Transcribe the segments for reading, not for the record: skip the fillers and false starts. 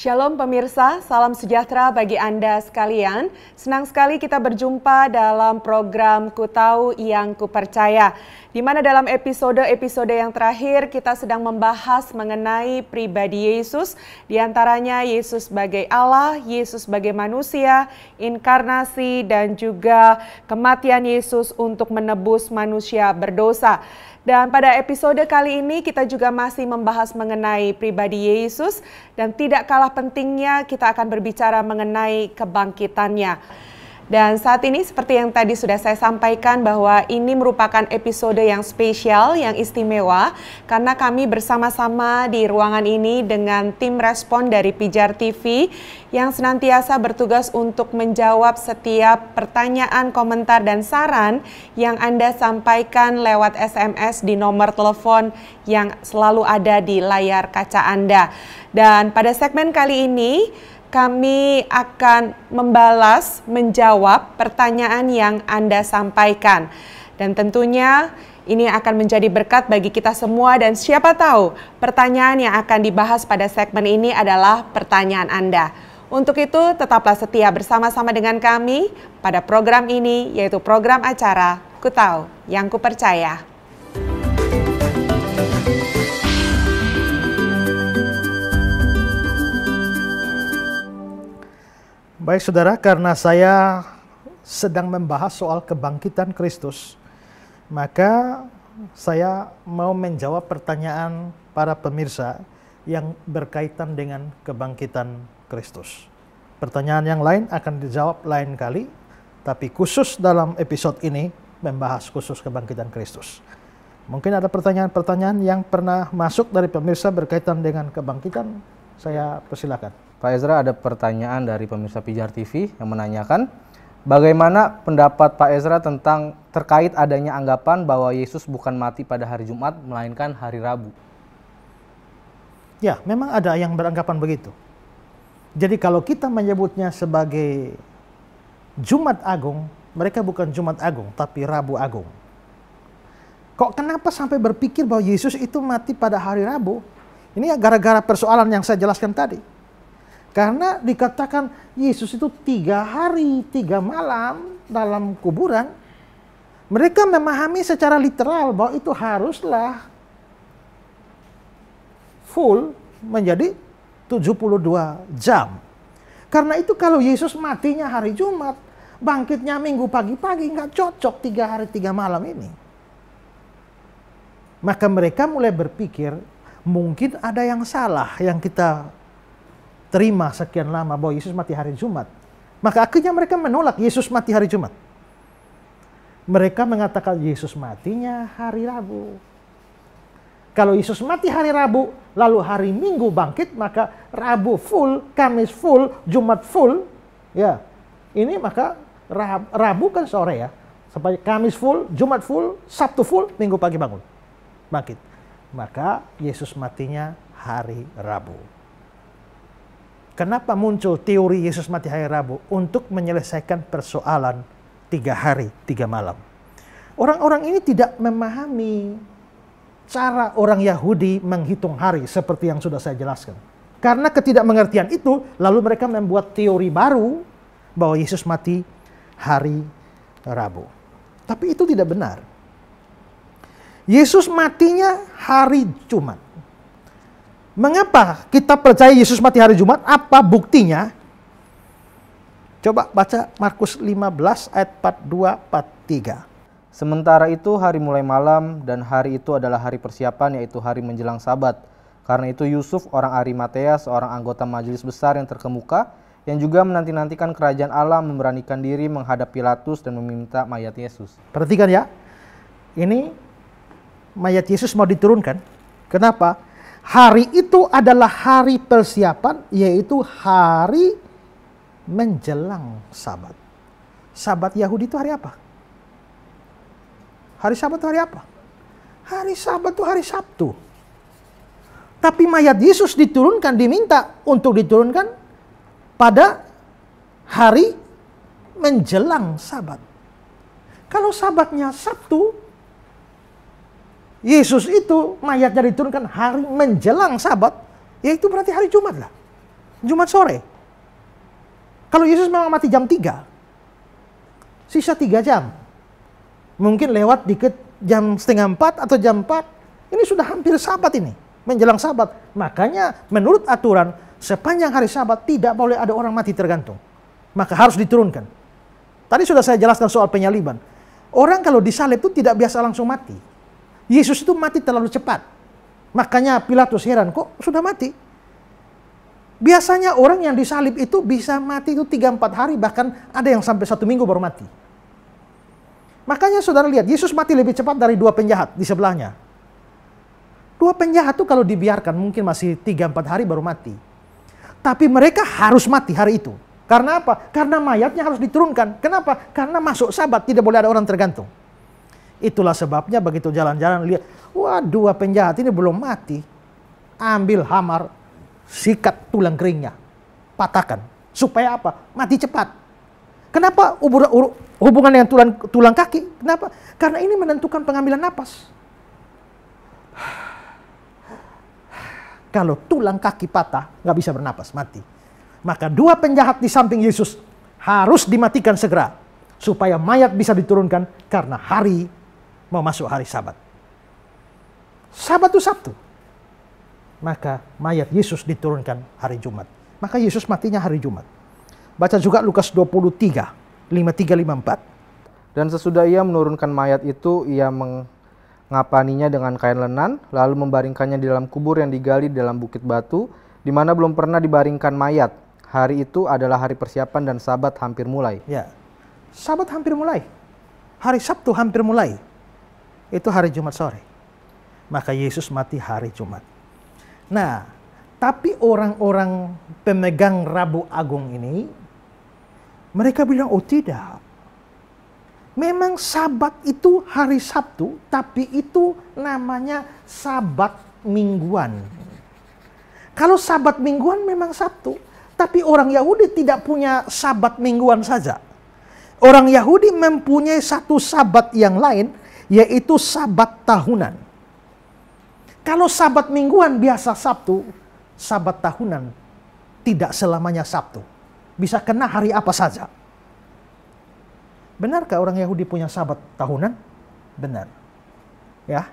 Shalom pemirsa, salam sejahtera bagi Anda sekalian. Senang sekali kita berjumpa dalam program Ku Tahu Yang Ku Percaya, di mana dalam episode-episode yang terakhir kita sedang membahas mengenai pribadi Yesus, di antaranya Yesus sebagai Allah, Yesus sebagai manusia, inkarnasi, dan juga kematian Yesus untuk menebus manusia berdosa. Dan pada episode kali ini kita juga masih membahas mengenai pribadi Yesus, dan tidak kalah pentingnya kita akan berbicara mengenai kebangkitannya. Dan saat ini seperti yang tadi sudah saya sampaikan bahwa ini merupakan episode yang spesial, yang istimewa, karena kami bersama-sama di ruangan ini dengan tim respon dari Pijar TV yang senantiasa bertugas untuk menjawab setiap pertanyaan, komentar, dan saran yang Anda sampaikan lewat SMS di nomor telepon yang selalu ada di layar kaca Anda. Dan pada segmen kali ini, kami akan menjawab pertanyaan yang Anda sampaikan. Dan tentunya ini akan menjadi berkat bagi kita semua, dan siapa tahu pertanyaan yang akan dibahas pada segmen ini adalah pertanyaan Anda. Untuk itu tetaplah setia bersama-sama dengan kami pada program ini, yaitu program acara Ku Tahu Yang Ku Percaya. Baik saudara, karena saya sedang membahas soal kebangkitan Kristus, maka saya mau menjawab pertanyaan para pemirsa yang berkaitan dengan kebangkitan Kristus. Pertanyaan yang lain akan dijawab lain kali, tapi khusus dalam episode ini membahas khusus kebangkitan Kristus. Mungkin ada pertanyaan-pertanyaan yang pernah masuk dari pemirsa berkaitan dengan kebangkitan, saya persilakan. Pak Ezra, ada pertanyaan dari pemirsa Pijar TV yang menanyakan, bagaimana pendapat Pak Ezra terkait adanya anggapan bahwa Yesus bukan mati pada hari Jumat, melainkan hari Rabu? Ya, memang ada yang beranggapan begitu. Jadi kalau kita menyebutnya sebagai Jumat Agung, mereka bukan Jumat Agung, tapi Rabu Agung. Kenapa sampai berpikir bahwa Yesus itu mati pada hari Rabu? Ini gara-gara persoalan yang saya jelaskan tadi. Karena dikatakan Yesus itu 3 hari 3 malam dalam kuburan. Mereka memahami secara literal bahwa itu haruslah full menjadi 72 jam. Karena itu kalau Yesus matinya hari Jumat, bangkitnya Minggu pagi-pagi, nggak cocok 3 hari 3 malam ini. Maka mereka mulai berpikir, mungkin ada yang salah yang kita terima sekian lama bahwa Yesus mati hari Jumat. Maka akhirnya mereka menolak Yesus mati hari Jumat. Mereka mengatakan Yesus matinya hari Rabu. Kalau Yesus mati hari Rabu, lalu hari Minggu bangkit, maka Rabu full, Kamis full, Jumat full. Ya, ini maka Rabu kan sore ya. Sampai Kamis full, Jumat full, Sabtu full, Minggu pagi bangun. Bangkit. Maka Yesus matinya hari Rabu. Kenapa muncul teori Yesus mati hari Rabu? Untuk menyelesaikan persoalan 3 hari 3 malam. Orang-orang ini tidak memahami cara orang Yahudi menghitung hari seperti yang sudah saya jelaskan. Karena ketidakmengertian itu, lalu mereka membuat teori baru bahwa Yesus mati hari Rabu. Tapi itu tidak benar. Yesus matinya hari Jumat. Mengapa kita percaya Yesus mati hari Jumat? Apa buktinya? Coba baca Markus 15 ayat 42-43. Sementara itu hari mulai malam, dan hari itu adalah hari persiapan, yaitu hari menjelang Sabat. Karena itu Yusuf orang Arimatea, seorang anggota majelis besar yang terkemuka, yang juga menanti-nantikan kerajaan Allah, memberanikan diri menghadap Pilatus dan meminta mayat Yesus. Perhatikan ya, ini mayat Yesus mau diturunkan. Kenapa? Hari itu adalah hari persiapan, yaitu hari menjelang Sabat. Sabat Yahudi itu hari apa? Hari Sabat itu hari apa? Hari Sabat itu hari Sabtu. Tapi mayat Yesus diminta untuk diturunkan pada hari menjelang Sabat. Kalau Sabatnya Sabtu, Yesus itu mayatnya diturunkan hari menjelang Sabat, yaitu berarti hari Jumat lah. Jumat sore. Kalau Yesus memang mati jam 3, sisa 3 jam. Mungkin lewat dikit jam setengah 4 atau jam 4. Ini sudah hampir Sabat ini. Menjelang Sabat. Makanya menurut aturan, sepanjang hari Sabat tidak boleh ada orang mati tergantung. Maka harus diturunkan. Tadi sudah saya jelaskan soal penyaliban. Orang kalau disalib itu tidak biasa langsung mati. Yesus itu mati terlalu cepat. Makanya Pilatus heran, kok sudah mati? Biasanya orang yang disalib itu bisa mati itu 3-4 hari, bahkan ada yang sampai 1 minggu baru mati. Makanya saudara lihat, Yesus mati lebih cepat dari 2 penjahat di sebelahnya. 2 penjahat itu kalau dibiarkan mungkin masih 3-4 hari baru mati. Tapi mereka harus mati hari itu. Karena apa? Karena mayatnya harus diturunkan. Kenapa? Karena masuk Sabat tidak boleh ada orang tergantung. Itulah sebabnya begitu jalan-jalan lihat, wah 2 penjahat ini belum mati. Ambil hamar, sikat tulang keringnya, patahkan. Supaya apa? Mati cepat. Kenapa hubungan dengan tulang kaki? Kenapa? Karena ini menentukan pengambilan napas. Kalau tulang kaki patah, nggak bisa bernapas, mati. Maka 2 penjahat di samping Yesus harus dimatikan segera. Supaya mayat bisa diturunkan karena hari mau masuk hari Sabat. Sabat itu Sabtu. Maka mayat Yesus diturunkan hari Jumat. Maka Yesus matinya hari Jumat. Baca juga Lukas 23, 53-54. Dan sesudah ia menurunkan mayat itu, ia mengapaninya dengan kain lenan, lalu membaringkannya di dalam kubur yang digali di dalam bukit batu, di mana belum pernah dibaringkan mayat. Hari itu adalah hari persiapan dan Sabat hampir mulai. Ya, Sabat hampir mulai. Hari Sabtu hampir mulai. Itu hari Jumat sore. Maka Yesus mati hari Jumat. Nah, tapi orang-orang pemegang Rabu Agung ini, mereka bilang, oh tidak. Memang Sabat itu hari Sabtu, tapi itu namanya Sabat mingguan. Kalau Sabat mingguan memang Sabtu, tapi orang Yahudi tidak punya Sabat mingguan saja. Orang Yahudi mempunyai satu Sabat yang lain, yaitu Sabat tahunan. Kalau Sabat mingguan biasa Sabtu, Sabat tahunan tidak selamanya Sabtu. Bisa kena hari apa saja. Benarkah orang Yahudi punya Sabat tahunan? Benar. Ya.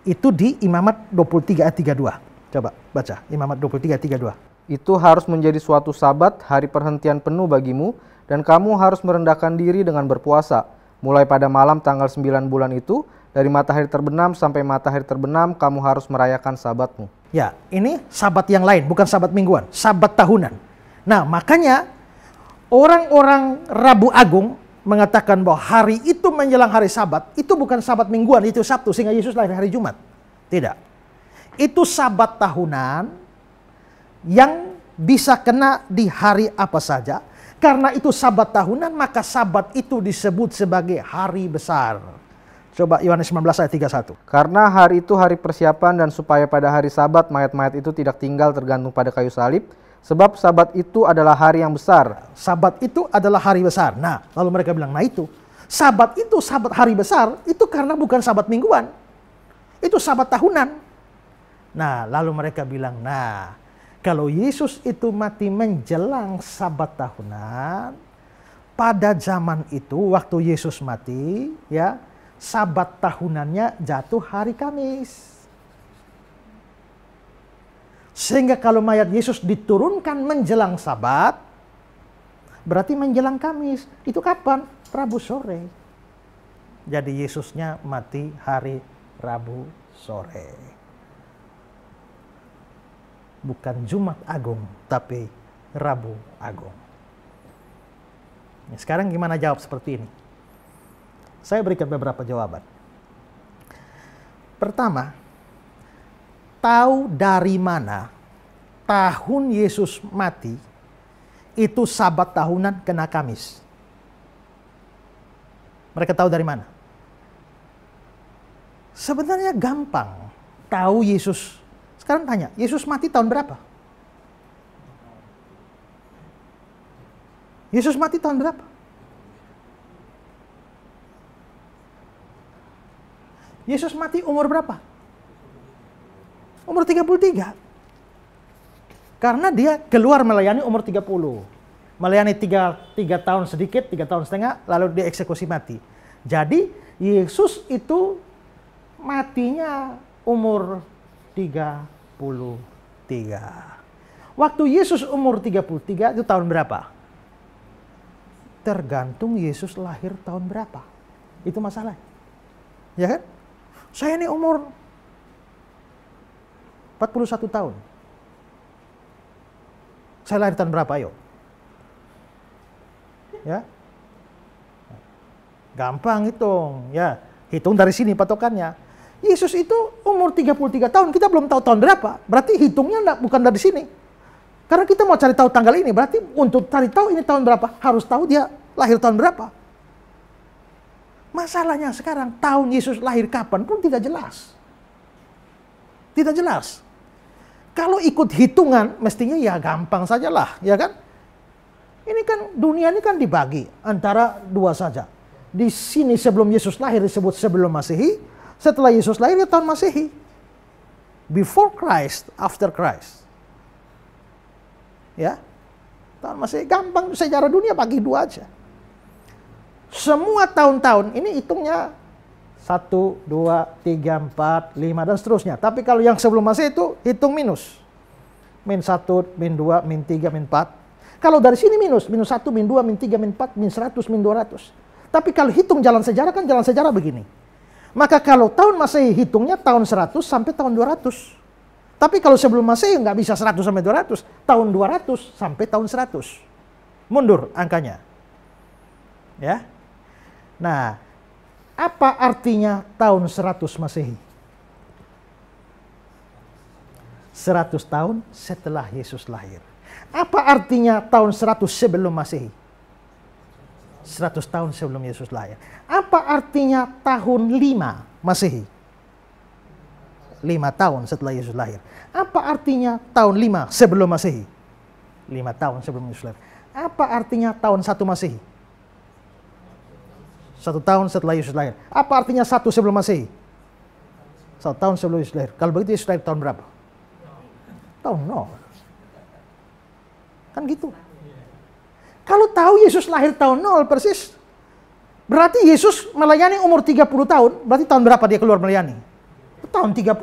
Itu di Imamat 23 ayat 32. Coba baca Imamat 23 ayat 32. Itu harus menjadi suatu Sabat, hari perhentian penuh bagimu, dan kamu harus merendahkan diri dengan berpuasa. Mulai pada malam tanggal 9 bulan itu, dari matahari terbenam sampai matahari terbenam, kamu harus merayakan Sabatmu. Ya, ini Sabat yang lain, bukan Sabat mingguan, Sabat tahunan. Nah, makanya orang-orang Rabu Agung mengatakan bahwa hari itu menjelang hari Sabat, itu bukan Sabat mingguan, itu Sabtu, sehingga Yesus lahir hari Jumat. Tidak. Itu Sabat tahunan yang bisa kena di hari apa saja. Karena itu Sabat tahunan, maka Sabat itu disebut sebagai hari besar. Coba Yohanes 19 ayat 31. Karena hari itu hari persiapan, dan supaya pada hari Sabat mayat-mayat itu tidak tinggal tergantung pada kayu salib, sebab Sabat itu adalah hari yang besar. Sabat itu adalah hari besar. Nah, lalu mereka bilang, nah itu Sabat itu Sabat hari besar, itu karena bukan Sabat mingguan. Itu Sabat tahunan. Nah, lalu mereka bilang, nah, kalau Yesus itu mati menjelang Sabat tahunan, pada zaman itu waktu Yesus mati, ya, Sabat tahunannya jatuh hari Kamis. Sehingga kalau mayat Yesus diturunkan menjelang Sabat, berarti menjelang Kamis. Itu kapan? Rabu sore. Jadi Yesusnya mati hari Rabu sore. Bukan Jumat Agung, tapi Rabu Agung. Nah, sekarang gimana jawab seperti ini? Saya berikan beberapa jawaban. Pertama, tahu dari mana tahun Yesus mati itu Sabat tahunan kena Kamis? Mereka tahu dari mana? Sebenarnya gampang tahu Yesus. Sekarang tanya, Yesus mati tahun berapa? Yesus mati tahun berapa? Yesus mati umur berapa? Umur 33. Karena dia keluar melayani umur 30. Melayani 3 tahun sedikit, 3 tahun setengah, lalu dieksekusi mati. Jadi Yesus itu matinya umur 33. Waktu Yesus umur 33 itu tahun berapa? Tergantung Yesus lahir tahun berapa. Itu masalah. Ya kan? Saya ini umur 41 tahun. Saya lahir tahun berapa, ayo? Ya. Gampang hitung, ya. Hitung dari sini patokannya. Yesus itu umur 33 tahun, kita belum tahu tahun berapa. Berarti hitungnya bukan dari sini. Karena kita mau cari tahu tanggal ini, berarti untuk cari tahu ini tahun berapa, harus tahu dia lahir tahun berapa. Masalahnya sekarang, tahun Yesus lahir kapan pun tidak jelas. Tidak jelas. Kalau ikut hitungan, mestinya ya gampang sajalah, ya kan? Ini kan, dunia ini kan dibagi antara dua saja. Di sini sebelum Yesus lahir disebut sebelum Masehi, setelah Yesus lahir ya tahun Masehi. Before Christ, after Christ. Ya, tahun Masehi gampang, sejarah dunia bagi dua aja. Semua tahun-tahun ini hitungnya 1, 2, 3, 4, 5 dan seterusnya. Tapi kalau yang sebelum Masehi itu hitung minus. Min 1, min 2, min 3, min 4. Kalau dari sini minus, minus 1, min 2, min 3, min 4, min 100, min 200. Tapi kalau hitung jalan sejarah kan jalan sejarah begini. Maka kalau tahun Masehi hitungnya tahun 100 sampai tahun 200. Tapi kalau sebelum Masehi nggak bisa 100 sampai 200. Tahun 200 sampai tahun 100. Mundur angkanya. Ya. Nah, apa artinya tahun 100 Masehi? 100 tahun setelah Yesus lahir. Apa artinya tahun 100 sebelum Masehi? 100 tahun sebelum Yesus lahir. Apa artinya tahun 5 Masehi? 5 tahun setelah Yesus lahir. Apa artinya tahun 5 sebelum Masehi? 5 tahun sebelum Yesus lahir. Apa artinya tahun 1 Masehi? 1 tahun setelah Yesus lahir. Apa artinya 1 sebelum Masehi? 1 tahun sebelum Yesus lahir. Kalau begitu Yesus lahir tahun berapa? Tahun 0. Kan gitu. Kalau tahu Yesus lahir tahun 0 persis, berarti Yesus melayani umur 30 tahun, berarti tahun berapa dia keluar melayani? Tahun 30.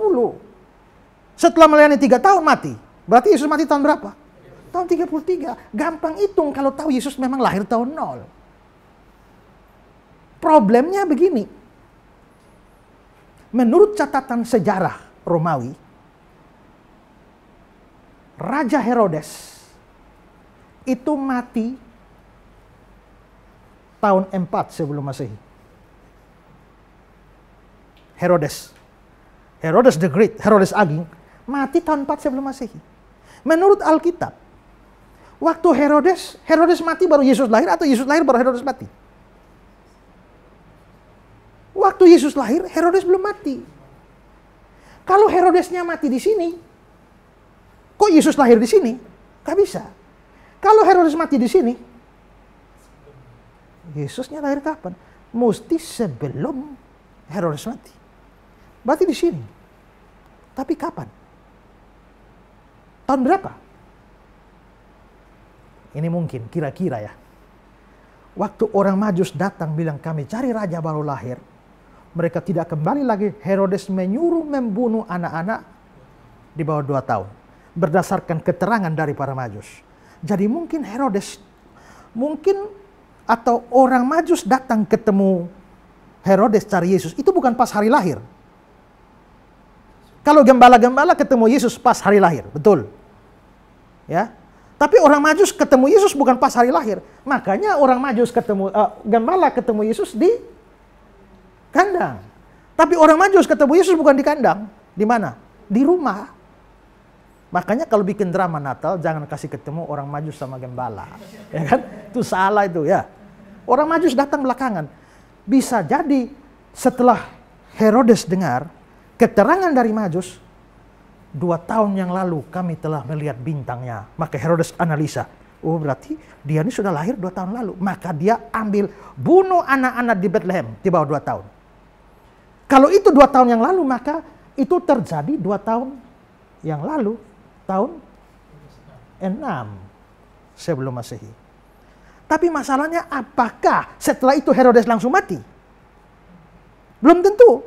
Setelah melayani 3 tahun mati. Berarti Yesus mati tahun berapa? Tahun 33. Gampang hitung kalau tahu Yesus memang lahir tahun 0. Problemnya begini. Menurut catatan sejarah Romawi, Raja Herodes itu mati tahun 4 sebelum Masehi. Herodes the Great, Herodes Ageng, mati tahun 4 sebelum Masehi. Menurut Alkitab, waktu Herodes mati baru Yesus lahir atau Yesus lahir baru Herodes mati? Waktu Yesus lahir, Herodes belum mati. Kalau Herodesnya mati di sini, kok Yesus lahir di sini? Gak bisa. Kalau Herodes mati di sini, Yesusnya lahir kapan? Mesti sebelum Herodes mati. Berarti di sini. Tapi kapan? Tahun berapa? Ini mungkin kira-kira ya. Waktu orang Majus datang bilang kami cari raja baru lahir. Mereka tidak kembali lagi. Herodes menyuruh membunuh anak-anak di bawah 2 tahun. Berdasarkan keterangan dari para Majus. Jadi mungkin Herodes, atau orang Majus datang ketemu Herodes cari Yesus. Itu bukan pas hari lahir. Kalau gembala-gembala ketemu Yesus pas hari lahir. Betul. Ya. Tapi orang Majus ketemu Yesus bukan pas hari lahir. Makanya orang Majus gembala ketemu Yesus di kandang. Tapi orang Majus ketemu Yesus bukan di kandang. Di mana? Di rumah. Makanya kalau bikin drama Natal jangan kasih ketemu orang Majus sama gembala. Ya kan? Itu salah itu ya. Orang Majus datang belakangan. Bisa jadi setelah Herodes dengar keterangan dari Majus, 2 tahun yang lalu kami telah melihat bintangnya. Maka Herodes analisa, oh berarti dia ini sudah lahir 2 tahun lalu. Maka dia ambil bunuh anak-anak di Bethlehem di bawah 2 tahun. Kalau itu 2 tahun yang lalu, maka itu terjadi 2 tahun yang lalu. Tahun sebelum Masehi. Tapi masalahnya apakah setelah itu Herodes langsung mati? Belum tentu.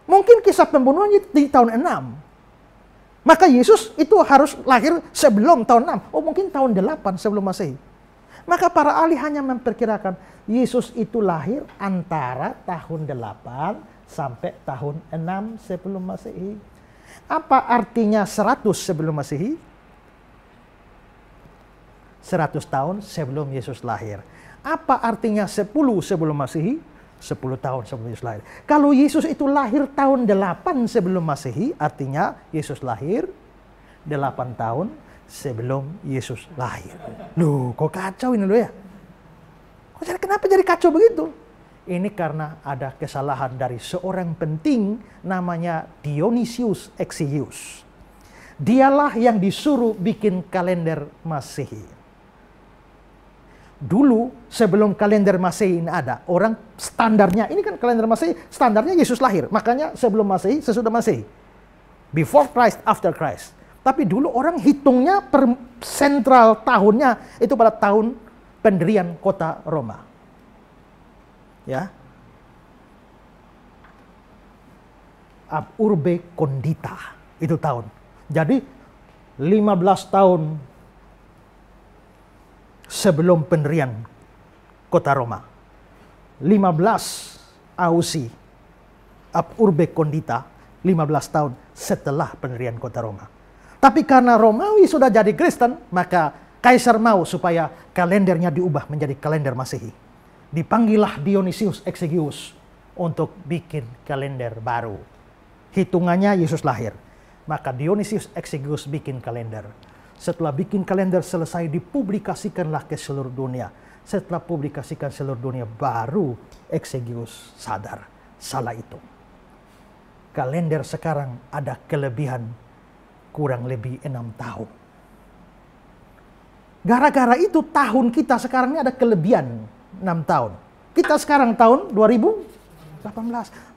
Mungkin kisah pembunuhannya di tahun 6. Maka Yesus itu harus lahir sebelum tahun 6. Oh mungkin tahun 8 sebelum Masehi. Maka para ahli hanya memperkirakan Yesus itu lahir antara tahun 8 sampai tahun 6 sebelum Masehi. Apa artinya 100 sebelum Masehi? 100 tahun sebelum Yesus lahir. Apa artinya 10 sebelum Masehi? 10 tahun sebelum Yesus lahir. Kalau Yesus itu lahir tahun 8 sebelum Masehi, artinya Yesus lahir 8 tahun sebelum Yesus lahir. Loh, kok kacau ini loh ya? Kenapa jadi kacau begitu? Ini karena ada kesalahan dari seorang penting namanya Dionysius Exiguus. Dialah yang disuruh bikin kalender Masehi. Dulu sebelum kalender Masehi ini ada, orang standarnya, ini kan kalender Masehi, standarnya Yesus lahir. Makanya sebelum Masehi, sesudah Masehi. Before Christ, after Christ. Tapi dulu orang hitungnya per sentral tahunnya itu pada tahun pendirian kota Roma. Ya. Ab urbe condita, itu tahun. Jadi 15 tahun sebelum pendirian kota Roma. 15 Ausi ab urbe condita, 15 tahun setelah pendirian kota Roma. Tapi karena Romawi sudah jadi Kristen, maka Kaisar mau supaya kalendernya diubah menjadi kalender Masehi. Dipanggillah Dionysius Exiguus untuk bikin kalender baru. Hitungannya Yesus lahir. Maka Dionysius Exiguus bikin kalender. Setelah bikin kalender selesai, dipublikasikanlah ke seluruh dunia. Setelah publikasikan seluruh dunia, baru Exiguus sadar. Salah itu. Kalender sekarang ada kelebihan kurang lebih 6 tahun. Gara-gara itu tahun kita sekarang ini ada kelebihan 6 tahun. Kita sekarang tahun 2018.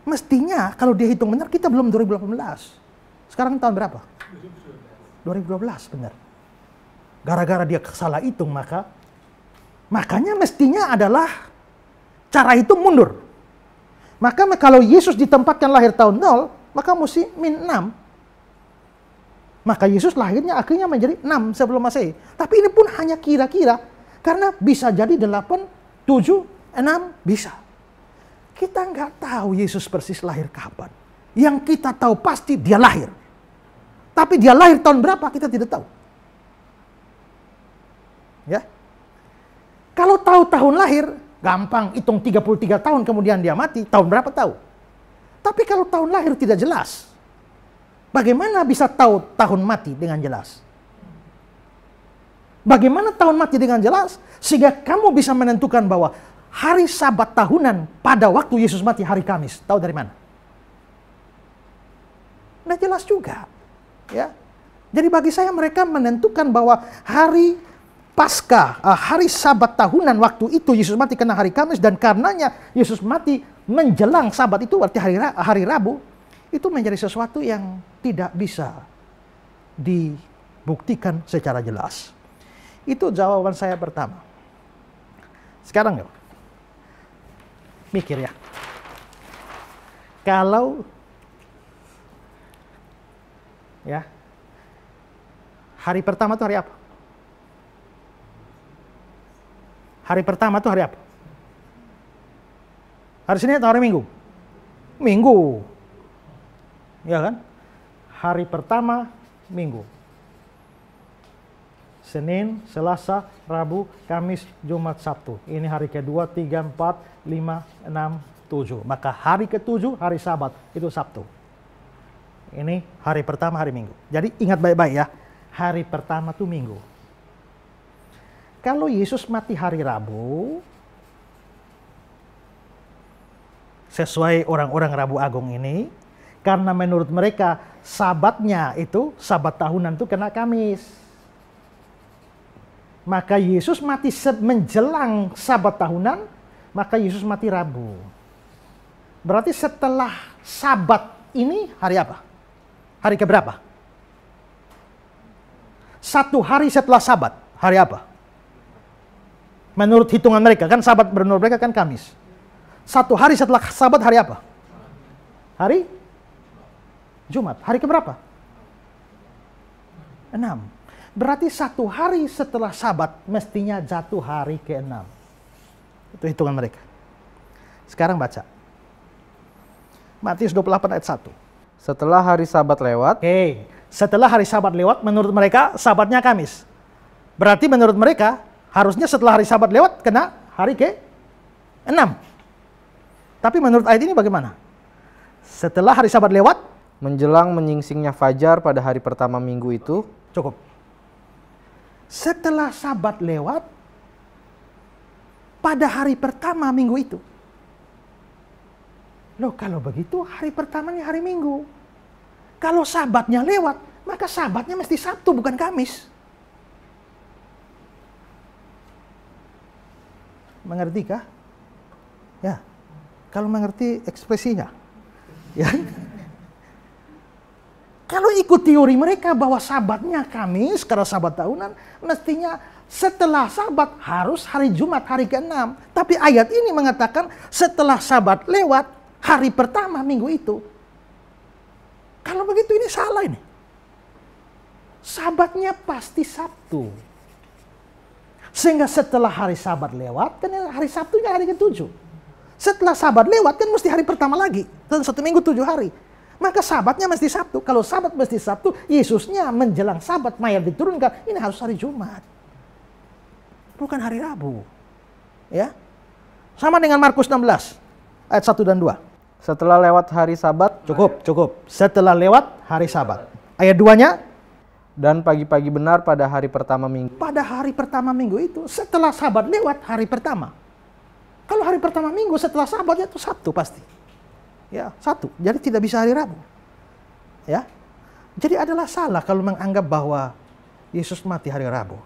Mestinya kalau dia hitung benar kita belum 2018. Sekarang tahun berapa? 2012 benar. Gara-gara dia salah hitung makanya mestinya adalah cara hitung mundur. Maka kalau Yesus ditempatkan lahir tahun 0, maka mesti min 6. Maka Yesus lahirnya akhirnya menjadi 6 sebelum Masehi. Tapi ini pun hanya kira-kira. Karena bisa jadi 8, 7, 6, bisa. Kita nggak tahu Yesus persis lahir kapan. Yang kita tahu pasti dia lahir. Tapi dia lahir tahun berapa kita tidak tahu. Ya. Kalau tahu tahun lahir, gampang hitung 33 tahun kemudian dia mati, tahun berapa tahu. Tapi kalau tahun lahir tidak jelas. Bagaimana bisa tahu tahun mati dengan jelas? Bagaimana tahun mati dengan jelas? Sehingga kamu bisa menentukan bahwa hari Sabat tahunan pada waktu Yesus mati hari Kamis. Tahu dari mana? Nah jelas juga. Ya. Jadi bagi saya mereka menentukan bahwa hari Paskah, hari Sabat tahunan waktu itu Yesus mati kena hari Kamis. Dan karenanya Yesus mati menjelang Sabat itu berarti hari Rabu. Itu menjadi sesuatu yang tidak bisa dibuktikan secara jelas. Itu jawaban saya pertama. Sekarang mikir ya. Kalau ya hari pertama itu hari apa? Hari pertama itu hari apa? Hari Senin atau hari Minggu? Minggu. Ya kan? Hari pertama Minggu. Senin, Selasa, Rabu, Kamis, Jumat, Sabtu. Ini hari kedua, 3, 4, 5, 6, 7. Maka hari ke-7, hari Sabat, itu Sabtu. Ini hari pertama, hari Minggu. Jadi ingat baik-baik ya. Hari pertama itu Minggu. Kalau Yesus mati hari Rabu, sesuai orang-orang Rabu Agung ini, karena menurut mereka Sabatnya itu, Sabat tahunan itu kena Kamis. Maka Yesus mati menjelang Sabat tahunan, maka Yesus mati Rabu. Berarti setelah Sabat ini hari apa? Hari keberapa? Satu hari setelah Sabat, hari apa? Menurut hitungan mereka, kan Sabat menurut mereka kan Kamis. Satu hari setelah Sabat, hari apa? Hari Jumat. Hari keberapa? 6. Berarti satu hari setelah Sabat mestinya jatuh hari ke-6. Itu hitungan mereka. Sekarang baca. Matius 28 ayat 1. Setelah hari Sabat lewat, Oke, setelah hari Sabat lewat, menurut mereka Sabatnya Kamis. Berarti menurut mereka harusnya setelah hari Sabat lewat kena hari ke-6. Tapi menurut ayat ini bagaimana? Setelah hari Sabat lewat, menjelang menyingsingnya fajar pada hari pertama minggu itu, cukup. Setelah Sabat lewat, pada hari pertama minggu itu. Loh, kalau begitu hari pertamanya hari Minggu. Kalau Sabatnya lewat, maka Sabatnya mesti Sabtu bukan Kamis. Mengerti kah? Ya. Kalau mengerti ekspresinya. Ya. Kalau ikut teori mereka bahwa Sabatnya Kamis, karena Sabat tahunan, mestinya setelah Sabat harus hari Jumat, hari ke-6. Tapi ayat ini mengatakan setelah Sabat lewat, hari pertama minggu itu. Kalau begitu ini salah ini. Sabatnya pasti Sabtu. Sehingga setelah hari Sabat lewat, kan hari Sabtunya hari ke-7. Setelah Sabat lewat kan mesti hari pertama lagi. Dan 1 minggu 7 hari. Maka Sabatnya mesti Sabtu. Kalau Sabat mesti Sabtu, Yesusnya menjelang Sabat mayat diturunkan. Ini harus hari Jumat. Bukan hari Rabu. Ya. Sama dengan Markus 16 ayat 1 dan 2. setelah lewat hari Sabat, Cukup. Setelah lewat hari Sabat. Ayat 2-nya, dan pagi-pagi benar pada hari pertama minggu. pada hari pertama minggu itu, setelah Sabat lewat hari pertama. Kalau hari pertama minggu setelah Sabat itu Sabtu pasti. Ya, Sabtu. Jadi tidak bisa hari Rabu. Ya. Jadi adalah salah kalau menganggap bahwa Yesus mati hari Rabu.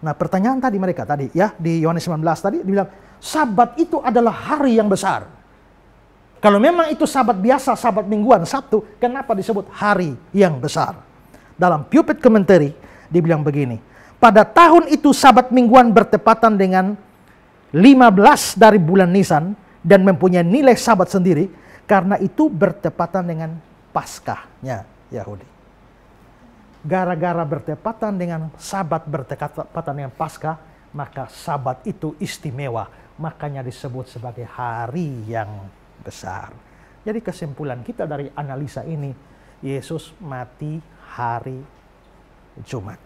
Nah, pertanyaan tadi mereka tadi ya di Yohanes 19 tadi dibilang Sabat itu adalah hari yang besar. Kalau memang itu Sabat biasa, Sabat mingguan, Sabtu, kenapa disebut hari yang besar? Dalam Pulpit Commentary dibilang begini, pada tahun itu Sabat mingguan bertepatan dengan 15 dari bulan Nisan dan mempunyai nilai Sabat sendiri karena itu bertepatan dengan Paskahnya Yahudi. Gara-gara bertepatan dengan Sabat bertepatan dengan Paskah, maka Sabat itu istimewa, makanya disebut sebagai hari yang besar. Jadi kesimpulan kita dari analisa ini, Yesus mati hari Jumat.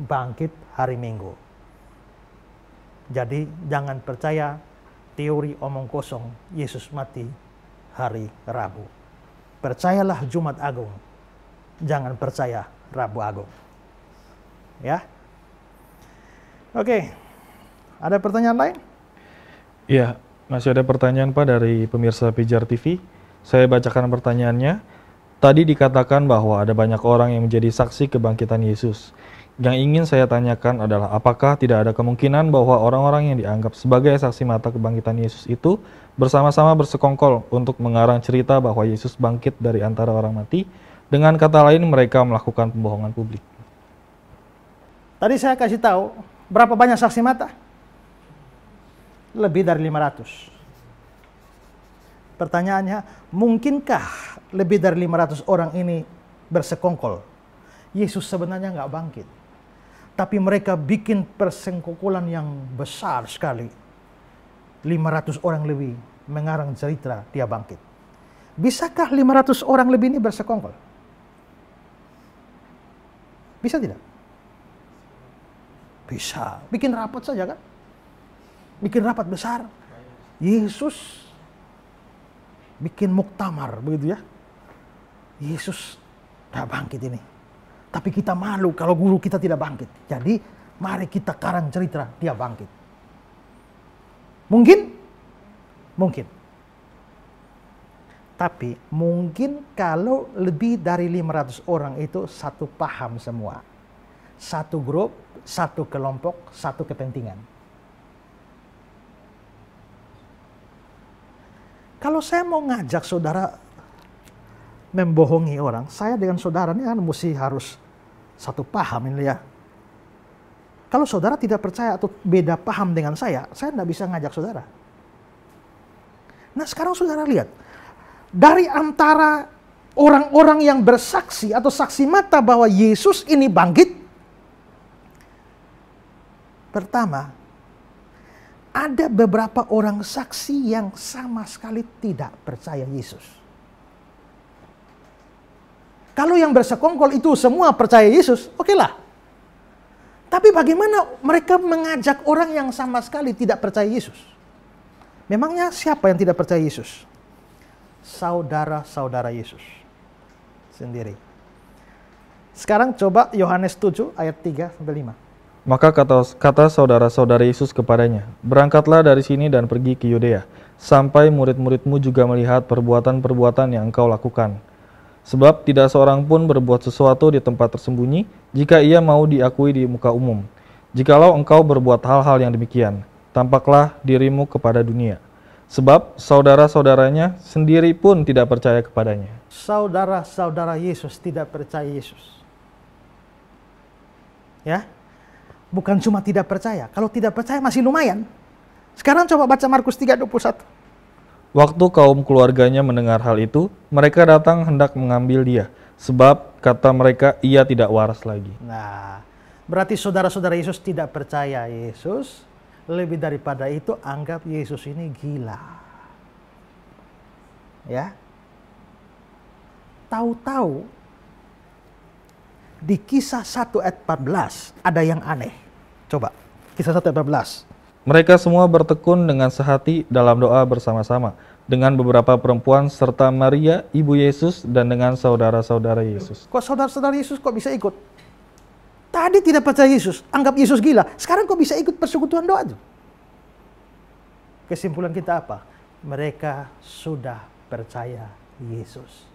Bangkit hari Minggu. Jadi jangan percaya teori omong kosong Yesus mati hari Rabu. Percayalah Jumat Agung. Jangan percaya Rabu Agung. Ya. Oke. Ada pertanyaan lain? Iya, masih ada pertanyaan Pak dari pemirsa Pijar TV. Saya bacakan pertanyaannya. Tadi dikatakan bahwa ada banyak orang yang menjadi saksi kebangkitan Yesus. Yang ingin saya tanyakan adalah apakah tidak ada kemungkinan bahwa orang-orang yang dianggap sebagai saksi mata kebangkitan Yesus itu bersama-sama bersekongkol untuk mengarang cerita bahwa Yesus bangkit dari antara orang mati. Dengan kata lain, mereka melakukan pembohongan publik. Tadi saya kasih tahu berapa banyak saksi mata? Lebih dari 500. Pertanyaannya, mungkinkah lebih dari 500 orang ini bersekongkol? Yesus sebenarnya nggak bangkit. Tapi mereka bikin persengkokolan yang besar sekali. 500 orang lebih mengarang cerita dia bangkit. Bisakah 500 orang lebih ini bersekongkol? Bisa tidak? Bisa. Bikin rapat saja kan? Bikin rapat besar. Yesus bikin muktamar, begitu ya. Yesus tidak bangkit ini. Tapi kita malu kalau guru kita tidak bangkit. Jadi mari kita karang cerita dia bangkit. Mungkin? Mungkin. Tapi mungkin kalau lebih dari 500 orang itu satu paham semua. Satu grup, satu kelompok, satu kepentingan. Kalau saya mau ngajak saudara membohongi orang. Saya dengan saudara ini kan mesti harus satu paham ini ya. Kalau saudara tidak percaya atau beda paham dengan saya tidak bisa ngajak saudara. Nah sekarang saudara lihat, dari antara orang-orang yang bersaksi atau saksi mata bahwa Yesus ini bangkit, pertama, ada beberapa orang saksi yang sama sekali tidak percaya Yesus. Kalau yang bersekongkol itu semua percaya Yesus, oke lah. Tapi bagaimana mereka mengajak orang yang sama sekali tidak percaya Yesus? Memangnya siapa yang tidak percaya Yesus? Saudara-saudara Yesus sendiri. Sekarang coba Yohanes 7 ayat 3-5. Maka kata saudara-saudara Yesus kepadanya, "Berangkatlah dari sini dan pergi ke Yudea, sampai murid-muridmu juga melihat perbuatan-perbuatan yang engkau lakukan. Sebab tidak seorang pun berbuat sesuatu di tempat tersembunyi, jika ia mau diakui di muka umum. Jikalau engkau berbuat hal-hal yang demikian, tampaklah dirimu kepada dunia. Sebab saudara-saudaranya sendiri pun tidak percaya kepadanya." Saudara-saudara Yesus tidak percaya Yesus. Ya, bukan cuma tidak percaya. Kalau tidak percaya masih lumayan. Sekarang coba baca Markus 3:21. Waktu kaum keluarganya mendengar hal itu, mereka datang hendak mengambil dia, sebab kata mereka, ia tidak waras lagi. Nah, berarti saudara-saudara Yesus tidak percaya Yesus. Lebih daripada itu, anggap Yesus ini gila. Ya. Tahu-tahu di Kisah 1 ayat 14 ada yang aneh. Coba, Kisah 1 ayat 14. Mereka semua bertekun dengan sehati dalam doa bersama-sama dengan beberapa perempuan serta Maria, ibu Yesus, dan dengan saudara-saudara Yesus. Kok saudara-saudara Yesus kok bisa ikut? Tadi tidak percaya Yesus, anggap Yesus gila. Sekarang kok bisa ikut persekutuan doa itu? Kesimpulan kita apa? Mereka sudah percaya Yesus.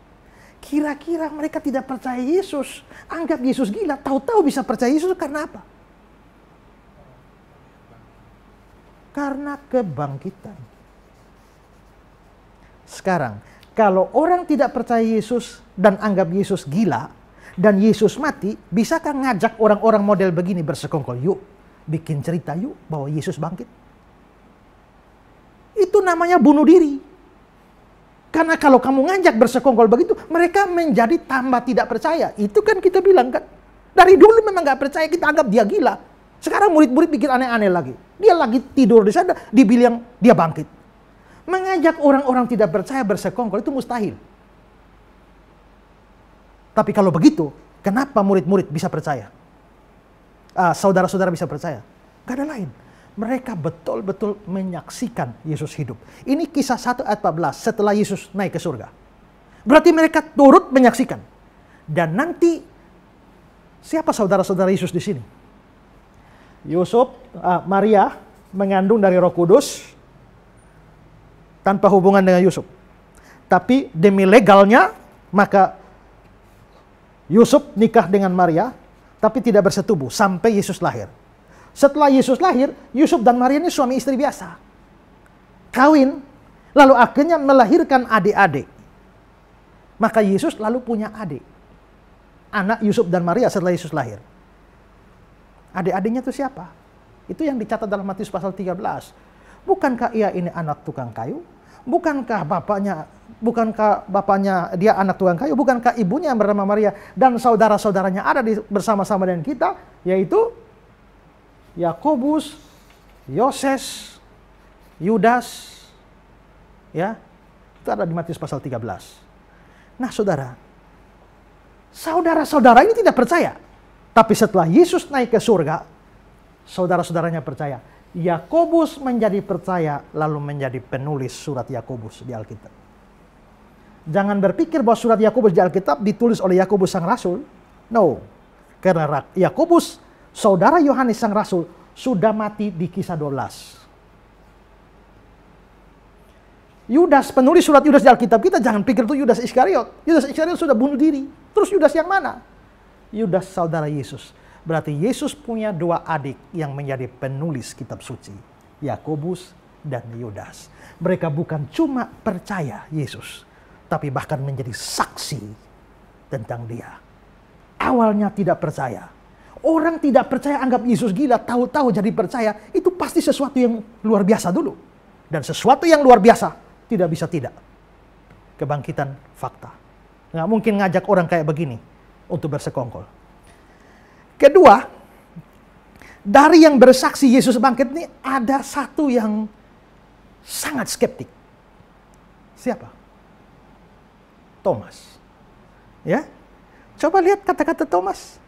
Kira-kira mereka tidak percaya Yesus, anggap Yesus gila, tahu-tahu bisa percaya Yesus karena apa? Karena kebangkitan. Sekarang, kalau orang tidak percaya Yesus dan anggap Yesus gila, dan Yesus mati, bisakah ngajak orang-orang model begini bersekongkol? Yuk, bikin cerita yuk bahwa Yesus bangkit. Itu namanya bunuh diri. Karena kalau kamu ngajak bersekongkol begitu, mereka menjadi tambah tidak percaya. Itu kan kita bilang kan. Dari dulu memang gak percaya, kita anggap dia gila. Sekarang murid-murid bikin aneh-aneh lagi. Dia lagi tidur di sana, dibilang dia bangkit. Mengajak orang-orang tidak percaya bersekongkol itu mustahil. Tapi kalau begitu, kenapa murid-murid bisa percaya? Saudara-saudara bisa percaya? Gak ada lain. Mereka betul-betul menyaksikan Yesus hidup. Ini Kisah 1 ayat 14 setelah Yesus naik ke surga. Berarti mereka turut menyaksikan. Dan nanti, siapa saudara-saudara Yesus di sini? Maria mengandung dari Roh Kudus tanpa hubungan dengan Yusuf. Tapi demi legalnya, maka Yusuf nikah dengan Maria, tapi tidak bersetubuh sampai Yesus lahir. Setelah Yesus lahir, Yusuf dan Maria ini suami istri biasa. Kawin, lalu akhirnya melahirkan adik-adik. Maka Yesus lalu punya adik. Anak Yusuf dan Maria setelah Yesus lahir. Adik-adiknya itu siapa? Itu yang dicatat dalam Matius pasal 13. Bukankah ia ini anak tukang kayu? Bukankah bapaknya dia anak tukang kayu? Bukankah ibunya yang bernama Maria dan saudara-saudaranya ada bersama-sama dengan kita? Yaitu Yakobus, Yoses, Yudas. Ya, itu ada di Matius pasal 13. Nah saudara, saudara-saudara ini tidak percaya. Tapi setelah Yesus naik ke surga, saudara-saudaranya percaya. Yakobus menjadi percaya, lalu menjadi penulis surat Yakobus di Alkitab. Jangan berpikir bahwa surat Yakobus di Alkitab ditulis oleh Yakobus sang rasul. No. Karena Yakobus, saudara Yohanes sang rasul, sudah mati di Kisah 12. Yudas, penulis surat Yudas di Alkitab kita, jangan pikir itu Yudas Iskariot. Yudas Iskariot sudah bunuh diri. Terus Yudas yang mana? Yudas saudara Yesus. Berarti Yesus punya dua adik yang menjadi penulis kitab suci. Yakobus dan Yudas. Mereka bukan cuma percaya Yesus, tapi bahkan menjadi saksi tentang dia. Awalnya tidak percaya. Orang tidak percaya anggap Yesus gila, tahu-tahu jadi percaya, itu pasti sesuatu yang luar biasa dulu. Dan sesuatu yang luar biasa tidak bisa tidak. Kebangkitan fakta. Nggak mungkin ngajak orang kayak begini untuk bersekongkol. Kedua, dari yang bersaksi Yesus bangkit ini ada satu yang sangat skeptik. Siapa? Thomas. Ya, coba lihat kata-kata Thomas.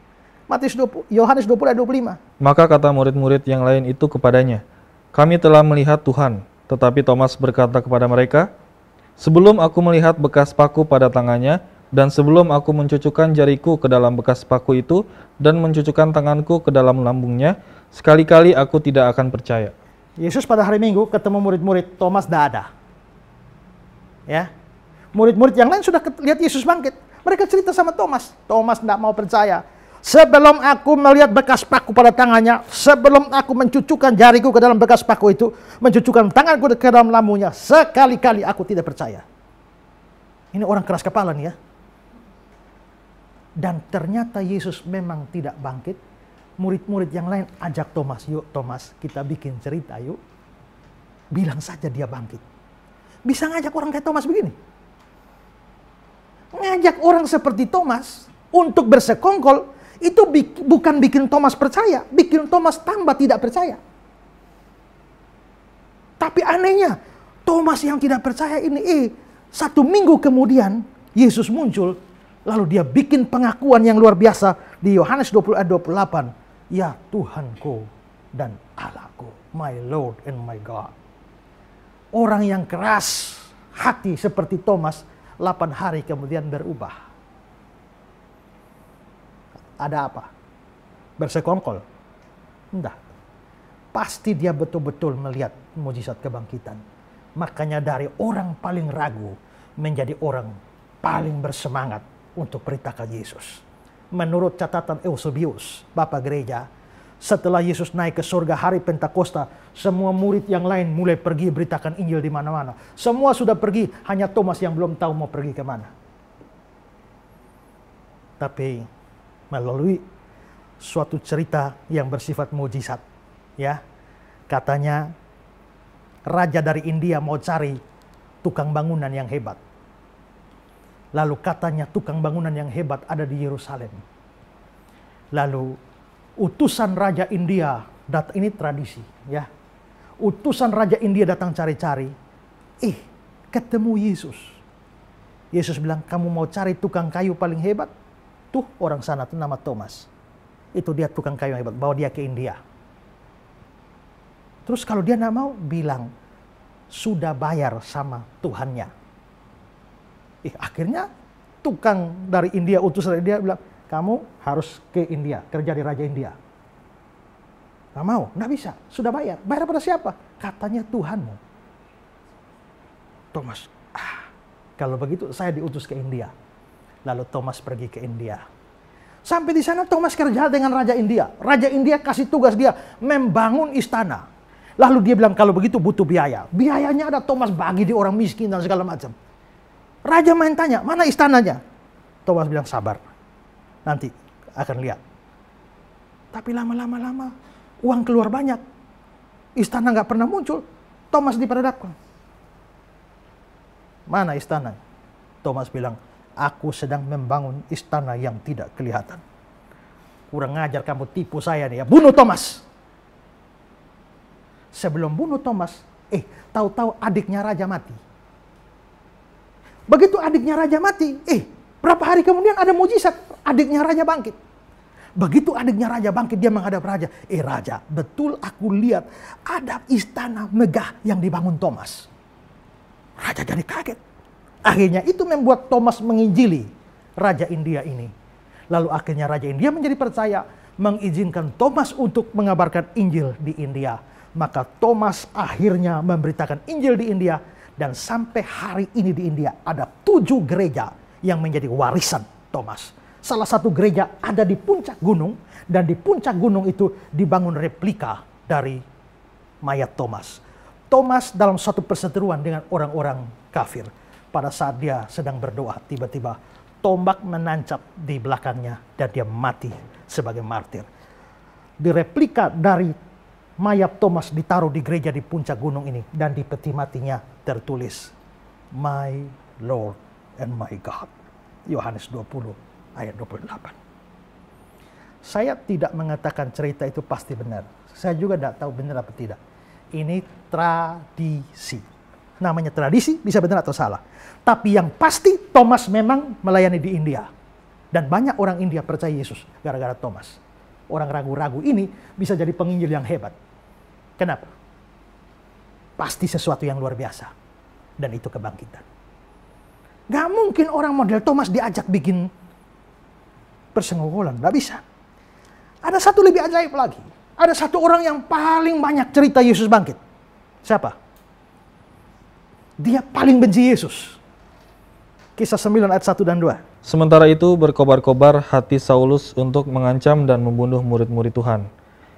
Yohanes 20 ayat 25. Maka kata murid-murid yang lain itu kepadanya, kami telah melihat Tuhan. Tetapi Thomas berkata kepada mereka, sebelum aku melihat bekas paku pada tangannya, dan sebelum aku mencucukkan jariku ke dalam bekas paku itu, dan mencucukkan tanganku ke dalam lambungnya, sekali-kali aku tidak akan percaya. Yesus pada hari Minggu ketemu murid-murid, Thomas tidak ada. Ya, murid-murid yang lain sudah lihat Yesus bangkit. Mereka cerita sama Thomas. Thomas tidak mau percaya. Sebelum aku melihat bekas paku pada tangannya, sebelum aku mencucukkan jariku ke dalam bekas paku itu, mencucukkan tanganku ke dalam lambungnya, sekali-kali aku tidak percaya. Ini orang keras kepala nih ya. Dan ternyata Yesus memang tidak bangkit. Murid-murid yang lain ajak Thomas, yuk Thomas kita bikin cerita yuk. Bilang saja dia bangkit. Bisa ngajak orang kayak Thomas begini? Ngajak orang seperti Thomas untuk bersekongkol, itu bukan bikin Thomas percaya, bikin Thomas tambah tidak percaya. Tapi anehnya, Thomas yang tidak percaya ini, 1 minggu kemudian Yesus muncul, lalu dia bikin pengakuan yang luar biasa di Yohanes 20 ayat 28. Ya Tuhanku dan Allahku, my Lord and my God. Orang yang keras hati seperti Thomas, 8 hari kemudian berubah. Ada apa? Bersekongkol? Enggak. Pasti dia betul-betul melihat mujizat kebangkitan. Makanya dari orang paling ragu menjadi orang paling bersemangat untuk beritakan Yesus. Menurut catatan Eusebius, Bapak Gereja, setelah Yesus naik ke surga hari Pentakosta, semua murid yang lain mulai pergi beritakan Injil di mana-mana. Semua sudah pergi, hanya Thomas yang belum tahu mau pergi kemana. Tapi melalui suatu cerita yang bersifat mujizat, ya, katanya raja dari India mau cari tukang bangunan yang hebat. Lalu katanya tukang bangunan yang hebat ada di Yerusalem. Lalu utusan raja India, ini tradisi, ya, utusan raja India datang cari-cari, ketemu Yesus. Yesus bilang, kamu mau cari tukang kayu paling hebat? Tuh orang sana tuh nama Thomas. Itu dia tukang kayu yang hebat, bawa dia ke India. Terus kalau dia nggak mau, bilang sudah bayar sama Tuhannya. Akhirnya tukang dari India, utusan dari India bilang, kamu harus ke India, kerja di Raja India. Nggak mau, nggak bisa, sudah bayar. Bayar pada siapa? Katanya Tuhanmu. Thomas, kalau begitu saya diutus ke India. Lalu Thomas pergi ke India. Sampai di sana Thomas kerja dengan Raja India. Raja India kasih tugas dia membangun istana. Lalu dia bilang kalau begitu butuh biaya. Biayanya ada, Thomas bagi di orang miskin dan segala macam. Raja main tanya, mana istananya? Thomas bilang sabar, nanti akan lihat. Tapi lama-lama uang keluar banyak. Istana nggak pernah muncul. Thomas diperhadapkan. Mana istana? Thomas bilang, aku sedang membangun istana yang tidak kelihatan. Kurang ngajar kamu, tipu saya nih ya. Bunuh Thomas. Sebelum bunuh Thomas, tahu-tahu adiknya raja mati. Begitu adiknya raja mati, berapa hari kemudian ada mujizat, adiknya raja bangkit. Begitu adiknya raja bangkit, dia menghadap raja. Raja, betul aku lihat ada istana megah yang dibangun Thomas. Raja jadi kaget. Akhirnya itu membuat Thomas menginjili Raja India ini. Lalu akhirnya Raja India menjadi percaya, mengizinkan Thomas untuk mengabarkan Injil di India. Maka Thomas akhirnya memberitakan Injil di India. Dan sampai hari ini di India ada 7 gereja yang menjadi warisan Thomas. Salah satu gereja ada di puncak gunung. Dan di puncak gunung itu dibangun replika dari mayat Thomas. Thomas dalam suatu perseteruan dengan orang-orang kafir pada saat dia sedang berdoa, tiba-tiba tombak menancap di belakangnya dan dia mati sebagai martir. Di replika dari mayat Thomas ditaruh di gereja di puncak gunung ini, dan di peti matinya tertulis, My Lord and my God. Yohanes 20 ayat 28. Saya tidak mengatakan cerita itu pasti benar. Saya juga tidak tahu benar apa tidak. Ini tradisi. Namanya tradisi, bisa benar atau salah. Tapi yang pasti Thomas memang melayani di India. Dan banyak orang India percaya Yesus gara-gara Thomas. Orang ragu-ragu ini bisa jadi penginjil yang hebat. Kenapa? Pasti sesuatu yang luar biasa. Dan itu kebangkitan. Gak mungkin orang model Thomas diajak bikin persenggolan. Gak bisa. Ada satu lebih ajaib lagi. Ada satu orang yang paling banyak cerita Yesus bangkit. Siapa? Dia paling benci Yesus. Kisah 9 ayat 1 dan 2. Sementara itu berkobar-kobar hati Saulus untuk mengancam dan membunuh murid-murid Tuhan.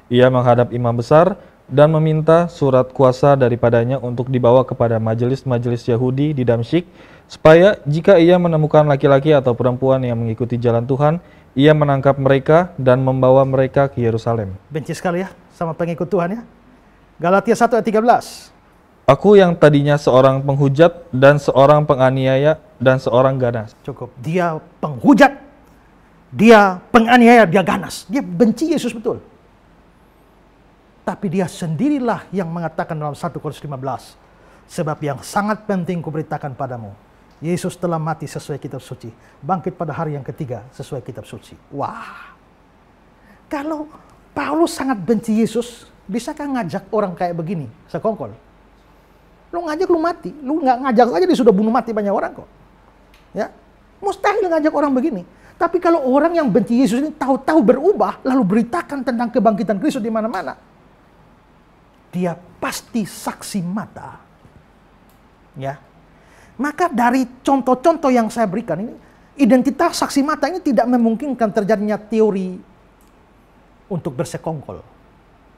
Ia menghadap imam besar dan meminta surat kuasa daripadanya untuk dibawa kepada majelis-majelis Yahudi di Damsyik, supaya jika ia menemukan laki-laki atau perempuan yang mengikuti jalan Tuhan, ia menangkap mereka dan membawa mereka ke Yerusalem. Benci sekali ya sama pengikut Tuhan ya. Galatia 1 ayat 13. Aku yang tadinya seorang penghujat dan seorang penganiaya dan seorang ganas. Cukup. Dia penghujat, dia penganiaya, dia ganas. Dia benci Yesus betul. Tapi dia sendirilah yang mengatakan dalam 1 Korintus 15. Sebab yang sangat penting kuberitakan padamu. Yesus telah mati sesuai kitab suci. Bangkit pada hari yang ketiga sesuai kitab suci. Wah. Kalau Paulus sangat benci Yesus, bisakah ngajak orang kayak begini sekongkol? Lu ngajak lu mati, lu nggak ngajak aja dia sudah bunuh mati banyak orang kok. Ya, mustahil ngajak orang begini. Tapi kalau orang yang benci Yesus ini tahu-tahu berubah, lalu beritakan tentang kebangkitan Kristus di mana-mana, dia pasti saksi mata. Ya, maka dari contoh-contoh yang saya berikan ini, identitas saksi mata ini tidak memungkinkan terjadinya teori untuk bersekongkol,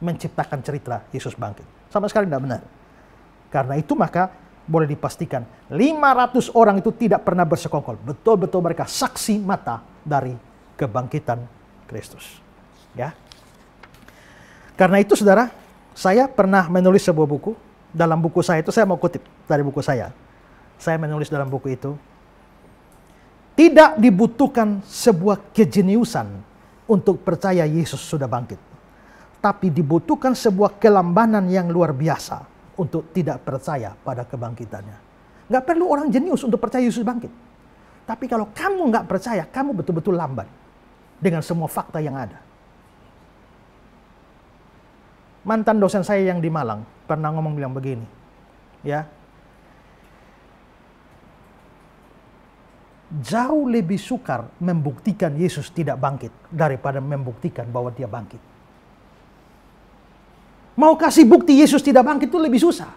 menciptakan cerita Yesus bangkit. Sama sekali tidak benar. Karena itu maka boleh dipastikan 500 orang itu tidak pernah bersekongkol. Betul-betul mereka saksi mata dari kebangkitan Kristus. Ya. Karena itu saudara, saya pernah menulis sebuah buku. Dalam buku saya itu saya mau kutip dari buku saya. Saya menulis dalam buku itu, tidak dibutuhkan sebuah kejeniusan untuk percaya Yesus sudah bangkit. Tapi dibutuhkan sebuah kelambanan yang luar biasa untuk tidak percaya pada kebangkitannya. Nggak perlu orang jenius untuk percaya Yesus bangkit. Tapi kalau kamu nggak percaya, kamu betul-betul lamban dengan semua fakta yang ada. Mantan dosen saya yang di Malang pernah ngomong bilang begini, ya, jauh lebih sukar membuktikan Yesus tidak bangkit daripada membuktikan bahwa dia bangkit. Mau kasih bukti Yesus tidak bangkit itu lebih susah.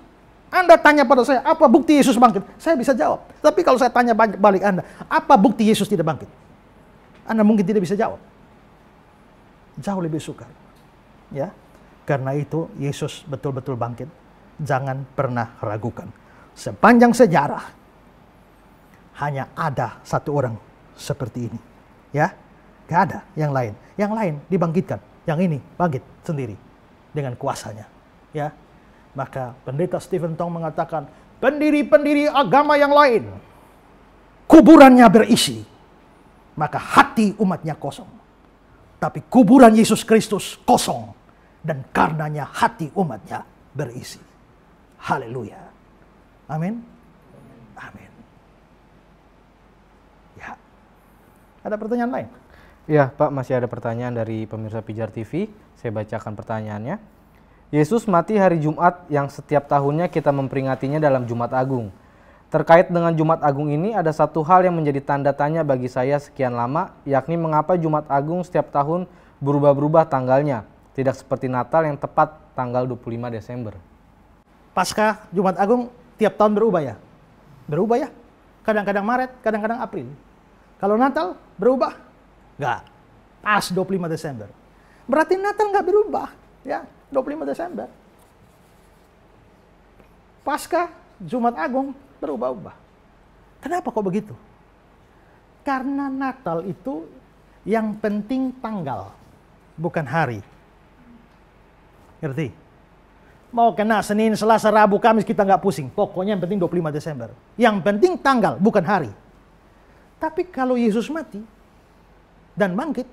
Anda tanya pada saya, apa bukti Yesus bangkit? Saya bisa jawab. Tapi kalau saya tanya balik Anda, apa bukti Yesus tidak bangkit? Anda mungkin tidak bisa jawab. Jauh lebih sukar. Ya. Karena itu Yesus betul-betul bangkit. Jangan pernah ragukan. Sepanjang sejarah hanya ada satu orang seperti ini. Ya. Gak ada yang lain. Yang lain dibangkitkan. Yang ini bangkit sendiri dengan kuasanya, ya. Maka pendeta Stephen Tong mengatakan, pendiri-pendiri agama yang lain kuburannya berisi, maka hati umatnya kosong. Tapi kuburan Yesus Kristus kosong, dan karenanya hati umatnya berisi. Haleluya. Amin. Amin. Ya. Ada pertanyaan lain? Ya, Pak, masih ada pertanyaan dari pemirsa Pijar TV. Saya bacakan pertanyaannya. Yesus mati hari Jumat yang setiap tahunnya kita memperingatinya dalam Jumat Agung. Terkait dengan Jumat Agung ini ada satu hal yang menjadi tanda tanya bagi saya sekian lama, yakni mengapa Jumat Agung setiap tahun berubah-berubah tanggalnya, tidak seperti Natal yang tepat tanggal 25 Desember. Paskah Jumat Agung tiap tahun berubah ya? Berubah ya? Kadang-kadang Maret, kadang-kadang April. Kalau Natal berubah? Enggak. Pas 25 Desember. Berarti Natal nggak berubah, ya, 25 Desember. Paskah, Jumat Agung berubah-ubah. Kenapa kok begitu? Karena Natal itu yang penting tanggal, bukan hari. Ngerti? Mau kena Senin, Selasa, Rabu, Kamis kita nggak pusing. Pokoknya yang penting 25 Desember. Yang penting tanggal, bukan hari. Tapi kalau Yesus mati dan bangkit,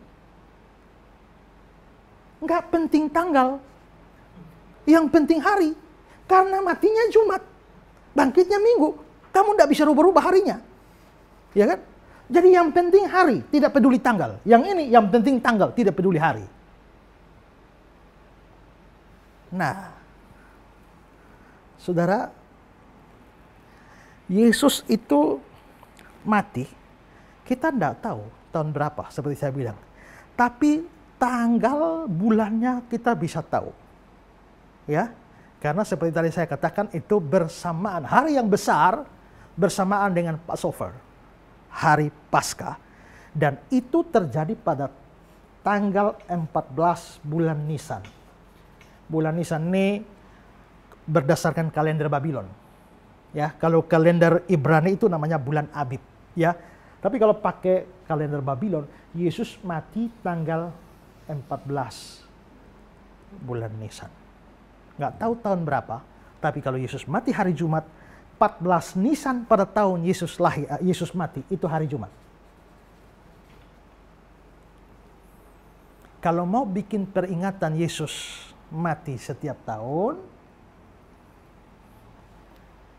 nggak penting tanggal. Yang penting hari. Karena matinya Jumat, bangkitnya Minggu. Kamu nggak bisa rubah-rubah harinya. Ya kan? Jadi yang penting hari, tidak peduli tanggal. Yang ini yang penting tanggal, tidak peduli hari. Nah, saudara, Yesus itu mati, kita tidak tahu tahun berapa, seperti saya bilang. Tapi tanggal bulannya kita bisa tahu. Ya, karena seperti tadi saya katakan itu bersamaan, hari yang besar bersamaan dengan Passover, hari Paskah. Dan itu terjadi pada tanggal 14 bulan Nisan. Bulan Nisan ini berdasarkan kalender Babylon. Ya, kalau kalender Ibrani itu namanya bulan Abib, ya. Tapi kalau pakai kalender Babylon, Yesus mati tanggal 14 bulan Nisan. Nggak tahu tahun berapa, tapi kalau Yesus mati hari Jumat, 14 Nisan pada tahun Yesus lahir, Yesus mati, itu hari Jumat. Kalau mau bikin peringatan Yesus mati setiap tahun,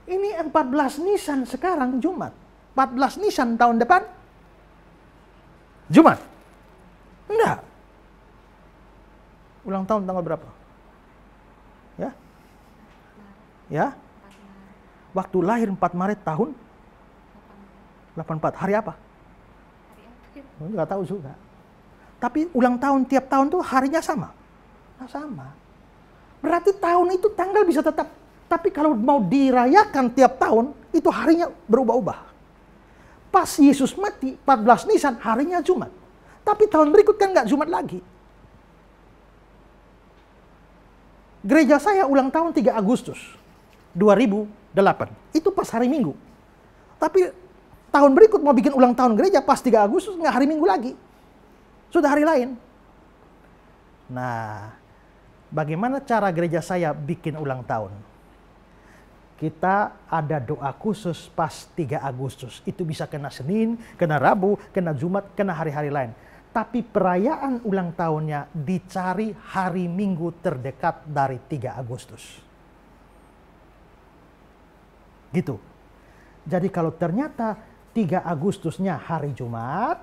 ini 14 Nisan sekarang Jumat. 14 Nisan tahun depan Jumat. Enggak. Ulang tahun tanggal berapa? Ya? Ya? Waktu lahir 4 Maret tahun 84. Hari apa? Enggak tahu juga. Tapi ulang tahun tiap tahun tuh harinya sama. Nah, sama. Berarti tahun itu tanggal bisa tetap. Tapi kalau mau dirayakan tiap tahun, itu harinya berubah-ubah. Pas Yesus mati, 14 Nisan, harinya Jumat. Tapi tahun berikut kan nggak Jumat lagi. Gereja saya ulang tahun 3 Agustus 2008. Itu pas hari Minggu. Tapi tahun berikut mau bikin ulang tahun gereja pas 3 Agustus, nggak hari Minggu lagi. Sudah hari lain. Nah, bagaimana cara gereja saya bikin ulang tahun? Kita ada doa khusus pas 3 Agustus. Itu bisa kena Senin, kena Rabu, kena Jumat, kena hari-hari lain. Tapi perayaan ulang tahunnya dicari hari Minggu terdekat dari 3 Agustus. Gitu. Jadi kalau ternyata 3 Agustusnya hari Jumat,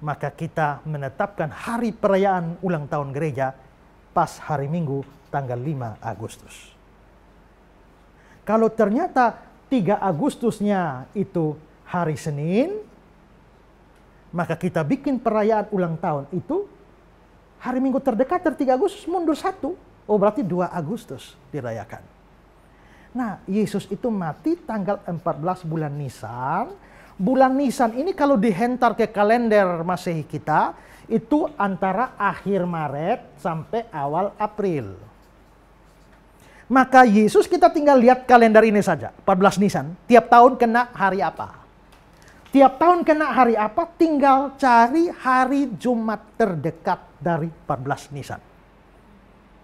maka kita menetapkan hari perayaan ulang tahun gereja pas hari Minggu tanggal 5 Agustus. Kalau ternyata 3 Agustusnya itu hari Senin, maka kita bikin perayaan ulang tahun itu hari Minggu terdekat dari 3 Agustus mundur 1. Oh, berarti 2 Agustus dirayakan. Nah, Yesus itu mati tanggal 14 bulan Nisan. Bulan Nisan ini kalau dihentar ke kalender Masehi kita, itu antara akhir Maret sampai awal April. Maka Yesus kita tinggal lihat kalender ini saja, 14 Nisan. Tiap tahun kena hari apa? Tiap tahun kena hari apa, tinggal cari hari Jumat terdekat dari 14 Nisan.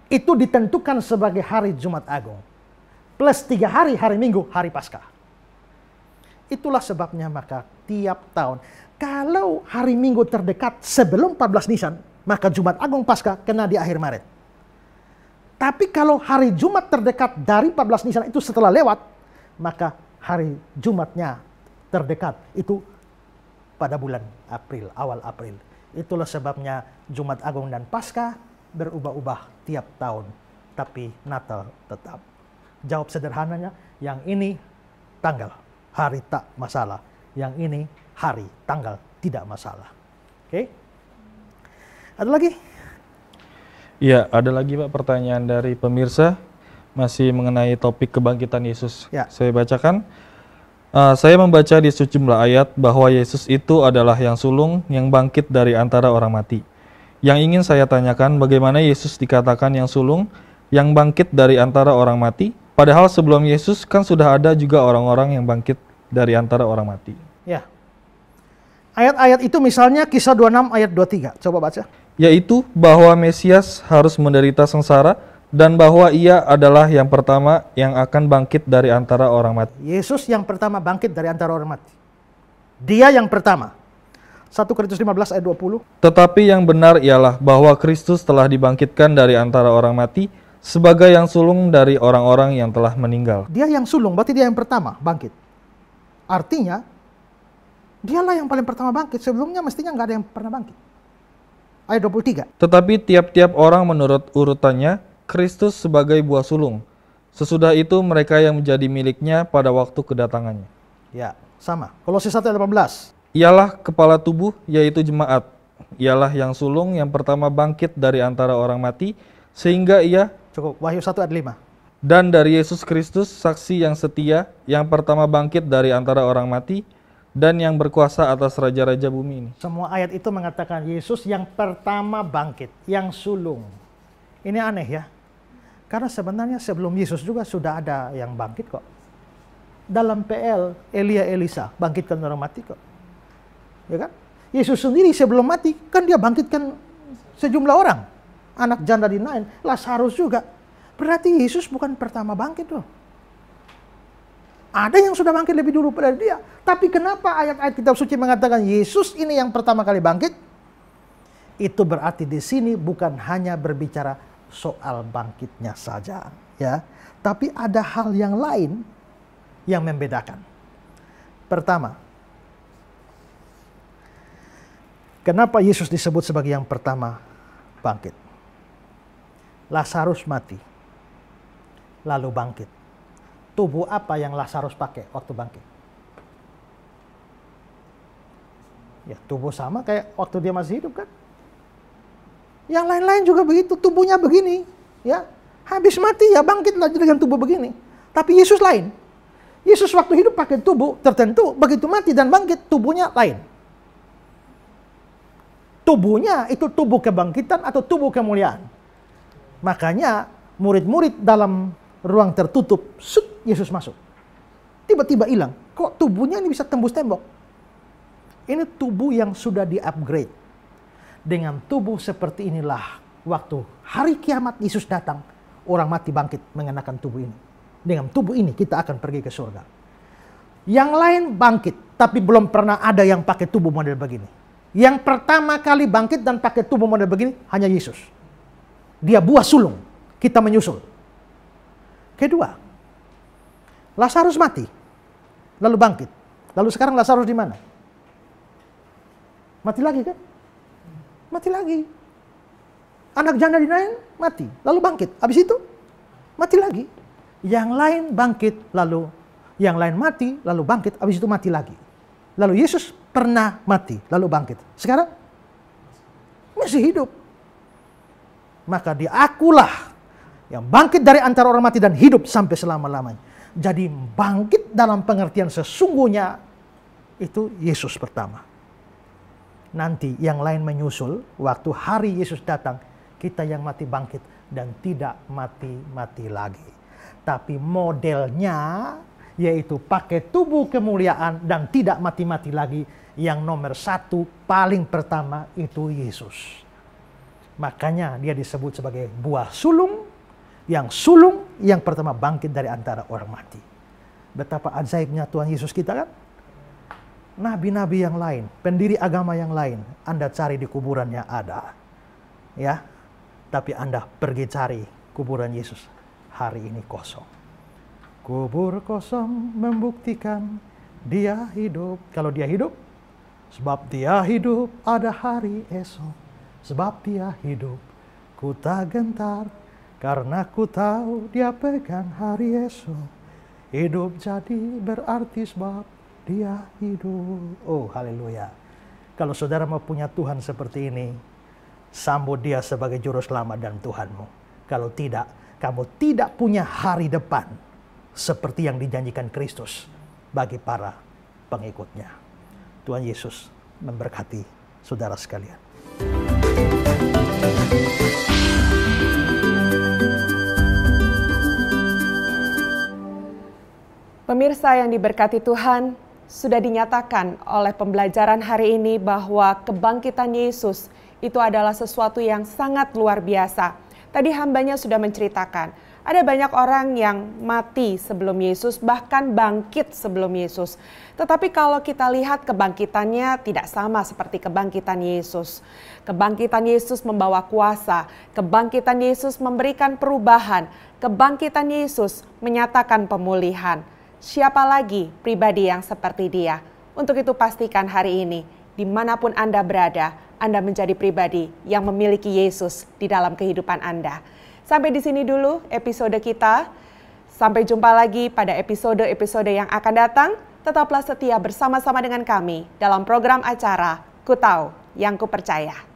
Itu ditentukan sebagai hari Jumat Agung. Plus 3 hari, hari Minggu, hari Paskah. Itulah sebabnya maka tiap tahun, kalau hari Minggu terdekat sebelum 14 Nisan, maka Jumat Agung Paskah kena di akhir Maret. Tapi kalau hari Jumat terdekat dari 14 Nisan itu setelah lewat, maka hari Jumatnya terdekat itu pada bulan April, awal April. Itulah sebabnya Jumat Agung dan Paskah berubah-ubah tiap tahun, tapi Natal tetap. Jawab sederhananya, yang ini tanggal, hari tak masalah. Yang ini hari, tanggal tidak masalah. Oke? Ada lagi? Iya, ada lagi Pak pertanyaan dari pemirsa. Masih mengenai topik kebangkitan Yesus. Ya. Saya bacakan. Saya membaca di sejumlah ayat bahwa Yesus itu adalah yang sulung yang bangkit dari antara orang mati. Yang ingin saya tanyakan, bagaimana Yesus dikatakan yang sulung yang bangkit dari antara orang mati? Padahal sebelum Yesus kan sudah ada juga orang-orang yang bangkit dari antara orang mati. Ya. Ayat-ayat itu misalnya Kisah 26 ayat 23. Coba baca. Yaitu bahwa Mesias harus menderita sengsara dan bahwa ia adalah yang pertama yang akan bangkit dari antara orang mati. Yesus yang pertama bangkit dari antara orang mati. Dia yang pertama. 1 Korintus 15 ayat 20. Tetapi yang benar ialah bahwa Kristus telah dibangkitkan dari antara orang mati sebagai yang sulung dari orang-orang yang telah meninggal. Dia yang sulung, berarti dia yang pertama bangkit. Artinya, dialah yang paling pertama bangkit. Sebelumnya mestinya nggak ada yang pernah bangkit. Ayat 23. Tetapi tiap-tiap orang menurut urutannya, Kristus sebagai buah sulung. Sesudah itu mereka yang menjadi miliknya pada waktu kedatangannya. Ya, sama. Kolose 1 ayat 18. Ialah kepala tubuh, yaitu jemaat. Ialah yang sulung yang pertama bangkit dari antara orang mati, sehingga ia, Cukup, Wahyu 1 ayat 5. dan dari Yesus Kristus, saksi yang setia, yang pertama bangkit dari antara orang mati, dan yang berkuasa atas raja-raja bumi ini. Semua ayat itu mengatakan Yesus yang pertama bangkit, yang sulung. Ini aneh ya. Karena sebenarnya sebelum Yesus juga sudah ada yang bangkit kok. Dalam PL, Elia Elisa bangkitkan orang mati kok. Ya kan? Yesus sendiri sebelum mati, kan dia bangkitkan sejumlah orang. Anak janda di Nain, Lazarus juga. Berarti Yesus bukan pertama bangkit loh. Ada yang sudah bangkit lebih dulu pada dia. Tapi kenapa ayat-ayat kitab suci mengatakan Yesus ini yang pertama kali bangkit? Itu berarti di sini bukan hanya berbicara soal bangkitnya saja, ya. Tapi ada hal yang lain yang membedakan. Pertama, kenapa Yesus disebut sebagai yang pertama bangkit? Lazarus mati, lalu bangkit. Tubuh apa yang Lazarus pakai waktu bangkit? Ya, tubuh sama kayak waktu dia masih hidup kan? Yang lain-lain juga begitu, tubuhnya begini, ya. Habis mati ya bangkit lagi dengan tubuh begini. Tapi Yesus lain. Yesus waktu hidup pakai tubuh tertentu, begitu mati dan bangkit tubuhnya lain. Tubuhnya itu tubuh kebangkitan atau tubuh kemuliaan. Makanya murid-murid dalam ruang tertutup, Yesus masuk. Tiba-tiba hilang. Kok tubuhnya ini bisa tembus tembok? Ini tubuh yang sudah di-upgrade. Dengan tubuh seperti inilah waktu hari kiamat Yesus datang, orang mati bangkit mengenakan tubuh ini. Dengan tubuh ini kita akan pergi ke surga. Yang lain bangkit, tapi belum pernah ada yang pakai tubuh model begini. Yang pertama kali bangkit dan pakai tubuh model begini hanya Yesus. Dia buah sulung, kita menyusul. Kedua, Lazarus mati, lalu bangkit. Lalu sekarang Lazarus di mana? Mati lagi kan? Mati lagi. Anak janda di Nain mati, lalu bangkit. Habis itu mati lagi. Yang lain bangkit, lalu yang lain mati, lalu bangkit. Habis itu mati lagi. Lalu Yesus pernah mati, lalu bangkit. Sekarang masih hidup. Maka dia akulah yang bangkit dari antara orang mati dan hidup sampai selama-lamanya. Jadi bangkit dalam pengertian sesungguhnya itu Yesus pertama. Nanti yang lain menyusul, waktu hari Yesus datang, kita yang mati bangkit dan tidak mati-mati lagi. Tapi modelnya yaitu pakai tubuh kemuliaan dan tidak mati-mati lagi. Yang nomor satu paling pertama itu Yesus. Makanya dia disebut sebagai buah sulung, yang pertama bangkit dari antara orang mati. Betapa ajaibnya Tuhan Yesus kita kan? Nabi-nabi yang lain, pendiri agama yang lain, Anda cari di kuburannya ada. Ya. Tapi Anda pergi cari kuburan Yesus. Hari ini kosong. Kubur kosong membuktikan dia hidup. Kalau dia hidup, sebab dia hidup ada hari esok. Sebab dia hidup, ku tak gentar. Karena ku tahu dia pegang hari esok. Hidup jadi berarti sebab dia hidup. Oh, haleluya. Kalau saudara mau punya Tuhan seperti ini, sambut dia sebagai juru selamat dan Tuhanmu. Kalau tidak, kamu tidak punya hari depan seperti yang dijanjikan Kristus bagi para pengikutnya. Tuhan Yesus memberkati saudara sekalian. Pemirsa yang diberkati Tuhan, sudah dinyatakan oleh pembelajaran hari ini bahwa kebangkitan Yesus itu adalah sesuatu yang sangat luar biasa. Tadi hambanya sudah menceritakan, ada banyak orang yang mati sebelum Yesus, bahkan bangkit sebelum Yesus. Tetapi kalau kita lihat kebangkitannya tidak sama seperti kebangkitan Yesus. Kebangkitan Yesus membawa kuasa, kebangkitan Yesus memberikan perubahan, kebangkitan Yesus menyatakan pemulihan. Siapa lagi pribadi yang seperti dia? Untuk itu pastikan hari ini, dimanapun Anda berada, Anda menjadi pribadi yang memiliki Yesus di dalam kehidupan Anda. Sampai di sini dulu episode kita. Sampai jumpa lagi pada episode-episode yang akan datang. Tetaplah setia bersama-sama dengan kami dalam program acara Ku Tahu Yang Ku Percaya.